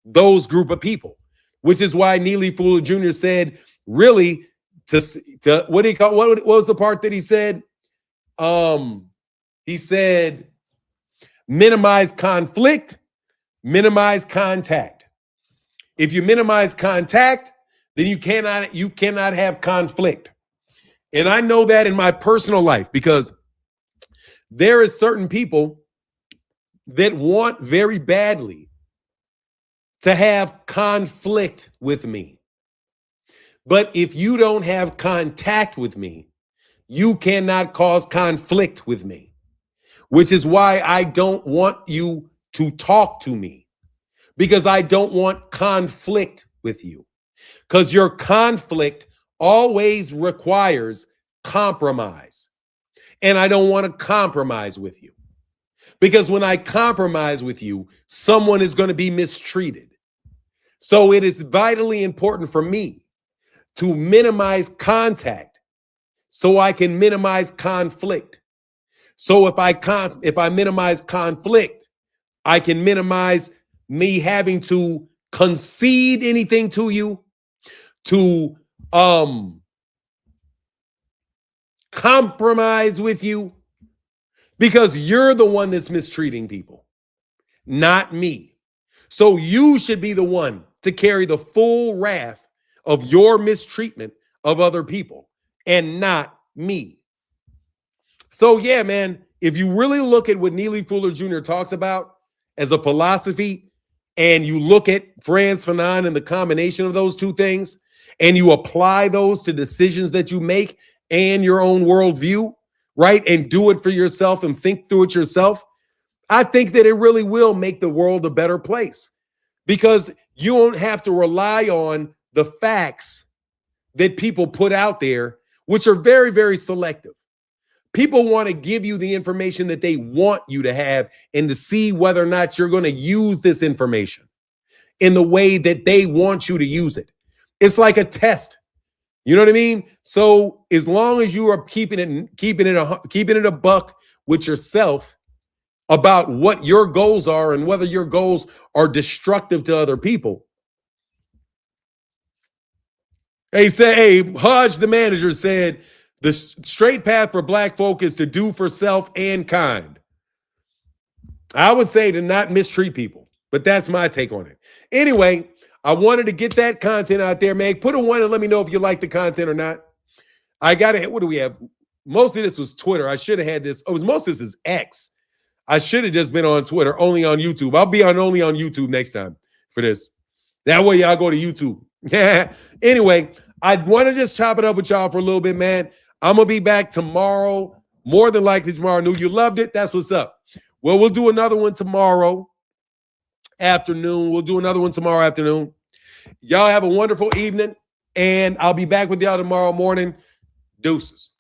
those group of people, which is why Neely Fuller Jr. said, really, to what do you call, what was the part that he said? He said, minimize conflict, minimize contact. If you minimize contact, then you cannot have conflict. And I know that in my personal life because there is certain people that want very badly to have conflict with me. But if you don't have contact with me, you cannot cause conflict with me, which is why I don't want you to talk to me, because I don't want conflict with you, because your conflict always requires compromise. And I don't want to compromise with you, because when I compromise with you, someone is going to be mistreated. So it is vitally important for me to minimize contact so I can minimize conflict. So if I minimize conflict, I can minimize me having to concede anything to you, to compromise with you, because you're the one that's mistreating people, not me. So you should be the one to carry the full wrath of your mistreatment of other people and not me. So yeah, man, if you really look at what Neely Fuller Jr. talks about as a philosophy, and you look at Frantz Fanon and the combination of those two things, and you apply those to decisions that you make and your own worldview, right? And do it for yourself and think through it yourself. I think that it really will make the world a better place, because you don't have to rely on the facts that people put out there, which are very, very selective. People want to give you the information that they want you to have and to see whether or not you're going to use this information in the way that they want you to use it. It's like a test. You know what I mean? So as long as you are keeping it a buck with yourself about what your goals are and whether your goals are destructive to other people. Hey, Hodge, the manager, said the straight path for black folk is to do for self and kind. I would say to not mistreat people, but that's my take on it. Anyway, I wanted to get that content out there, man. Put a 1 and let me know if you like the content or not. What do we have? Most of this was Twitter. I should have had this. Most of this is X. I should have just been on Twitter, only on YouTube. I'll be only on YouTube next time for this. That way y'all go to YouTube. Anyway, I want to just chop it up with y'all for a little bit, man. I'm going to be back tomorrow, more than likely tomorrow. Knew you loved it. That's what's up. Well, we'll do another one tomorrow afternoon. Y'all have a wonderful evening, and I'll be back with y'all tomorrow morning. Deuces.